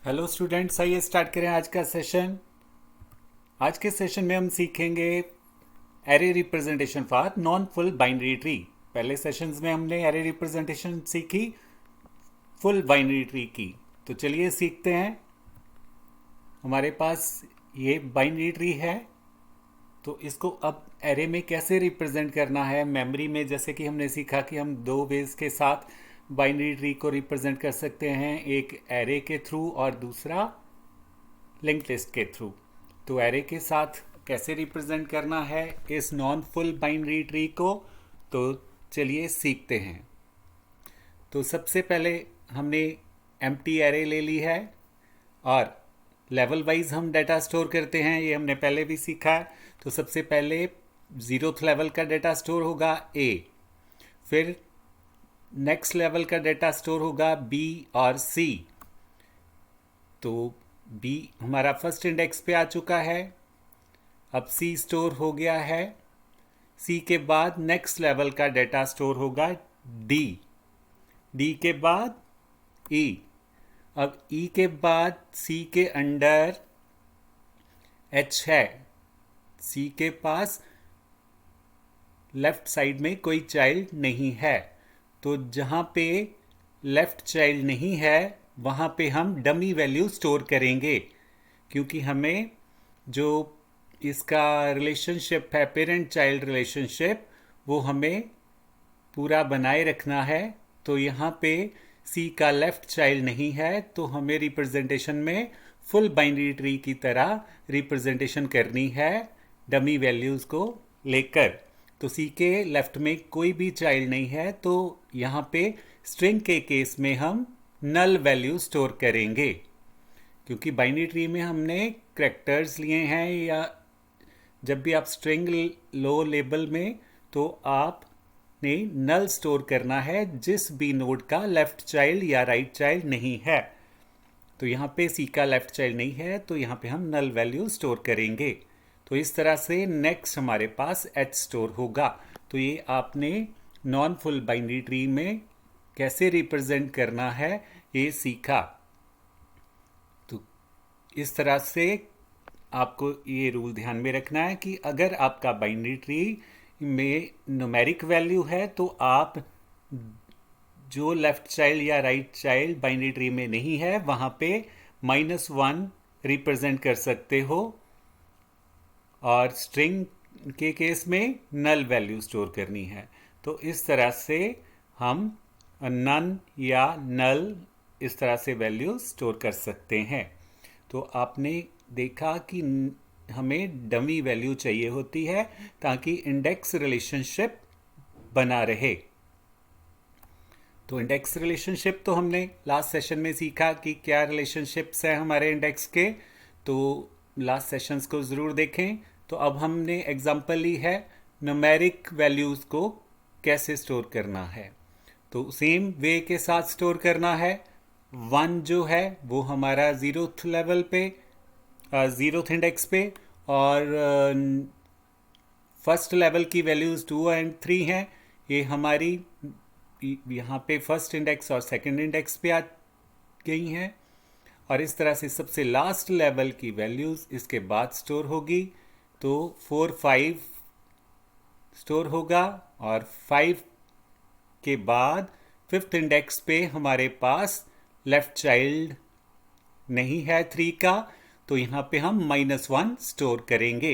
Hello students, आइए start करें आज का सेशन। आज के सेशन में हम सीखेंगे array representation for non full binary tree. पहले सेशंस में हमने एरे रिप्रेजेंटेशन सीखी फुल बाइनरी ट्री की। तो चलिए सीखते हैं। हमारे पास ये बाइनरी ट्री है, तो इसको अब एरे में कैसे रिप्रेजेंट करना है। मेमोरी में जैसे कि हमने सीखा कि हम दो वेज के साथ बाइनरी ट्री को रिप्रेजेंट कर सकते हैं, एक एरे के थ्रू और दूसरा लिंक लिस्ट के थ्रू। तो एरे के साथ कैसे रिप्रेजेंट करना है इस नॉन फुल बाइनरी ट्री को, तो चलिए सीखते हैं। तो सबसे पहले हमने एम्प्टी एरे ले ली है और लेवल वाइज हम डाटा स्टोर करते हैं, ये हमने पहले भी सीखा है। तो सबसे पहले जीरोथ लेवल का डाटा स्टोर होगा ए, फिर नेक्स्ट लेवल का डाटा स्टोर होगा बी और सी। तो बी हमारा फर्स्ट इंडेक्स पे आ चुका है, अब सी स्टोर हो गया है। सी के बाद नेक्स्ट लेवल का डाटा स्टोर होगा डी, डी के बाद ई। अब ई के बाद सी के अंडर एच है, सी के पास लेफ्ट साइड में कोई चाइल्ड नहीं है, तो जहां पे लेफ्ट चाइल्ड नहीं है वहां पे हम डमी वैल्यू स्टोर करेंगे, क्योंकि हमें जो इसका रिलेशनशिप है पेरेंट चाइल्ड रिलेशनशिप, वो हमें पूरा बनाए रखना है। तो यहाँ पे सी का लेफ्ट चाइल्ड नहीं है, तो हमें रिप्रेजेंटेशन में फुल बाइनरी ट्री की तरह रिप्रेजेंटेशन करनी है डमी वैल्यूज़ को लेकर। तो सी के लेफ्ट में कोई भी चाइल्ड नहीं है, तो यहाँ पे स्ट्रिंग के केस में हम नल वैल्यू स्टोर करेंगे, क्योंकि बाइनरी ट्री में हमने करैक्टर्स लिए हैं, या जब भी आप स्ट्रिंग लो लेबल में, तो आपने नल स्टोर करना है जिस भी नोड का लेफ्ट चाइल्ड या राइट चाइल्ड नहीं है। तो यहाँ पे सी का लेफ्ट चाइल्ड नहीं है, तो यहाँ पे हम नल वैल्यू स्टोर करेंगे। तो इस तरह से नेक्स्ट हमारे पास एच स्टोर होगा। तो ये आपने नॉन फुल बाइनरी ट्री में कैसे रिप्रेजेंट करना है ये सीखा। तो इस तरह से आपको ये रूल ध्यान में रखना है कि अगर आपका बाइनरी ट्री में न्यूमेरिक वैल्यू है, तो आप जो लेफ्ट चाइल्ड या राइट चाइल्ड बाइनरी ट्री में नहीं है वहां पे -1 रिप्रेजेंट कर सकते हो, और स्ट्रिंग के केस में नल वैल्यू स्टोर करनी है। तो इस तरह से हम नन या नल इस तरह से वैल्यू स्टोर कर सकते हैं। तो आपने देखा कि हमें डमी वैल्यू चाहिए होती है ताकि इंडेक्स रिलेशनशिप बना रहे। तो इंडेक्स रिलेशनशिप तो हमने लास्ट सेशन में सीखा कि क्या रिलेशनशिप्स हैं हमारे इंडेक्स के, तो लास्ट सेशंस को ज़रूर देखें। तो अब हमने एग्जांपल ली है न्यूमेरिक वैल्यूज़ को कैसे स्टोर करना है। तो सेम वे के साथ स्टोर करना है। 1 जो है वो हमारा जीरोथ लेवल पे, जीरोथ इंडेक्स पे, और फर्स्ट लेवल की वैल्यूज़ 2 और 3 हैं। ये हमारी यहाँ पे फर्स्ट इंडेक्स और सेकंड इंडेक्स पे आ गई हैं, और इस तरह से सबसे लास्ट लेवल की वैल्यूज़ इसके बाद स्टोर होगी। तो 4 5 स्टोर होगा, और 5 के बाद फिफ्थ इंडेक्स पे हमारे पास लेफ्ट चाइल्ड नहीं है 3 का, तो यहाँ पे हम -1 स्टोर करेंगे।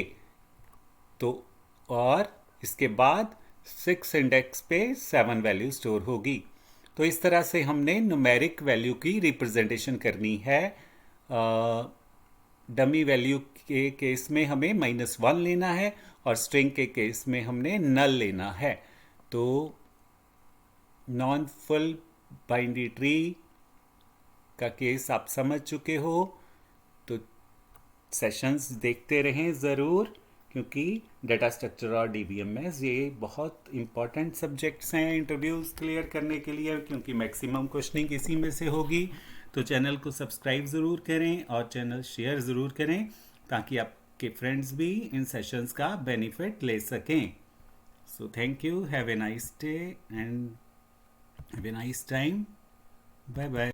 तो और इसके बाद 6 इंडेक्स पे 7 वैल्यू स्टोर होगी। तो इस तरह से हमने न्यूमेरिक वैल्यू की रिप्रेजेंटेशन करनी है। डमी वैल्यू के केस में हमें -1 लेना है, और स्ट्रिंग के केस में हमने नल लेना है। तो नॉन फुल बाइनरी ट्री का केस आप समझ चुके हो। तो सेशंस देखते रहें ज़रूर, क्योंकि डाटा स्ट्रक्चर और डीबीएमएस ये बहुत इंपॉर्टेंट सब्जेक्ट्स हैं इंटरव्यूज़ क्लियर करने के लिए, क्योंकि मैक्सिमम क्वेश्चनिंग इसी में से होगी। तो चैनल को सब्सक्राइब ज़रूर करें और चैनल शेयर ज़रूर करें, ताकि आपके फ्रेंड्स भी इन सेशंस का बेनिफिट ले सकें। So thank you, have a nice day and have a nice time, bye bye.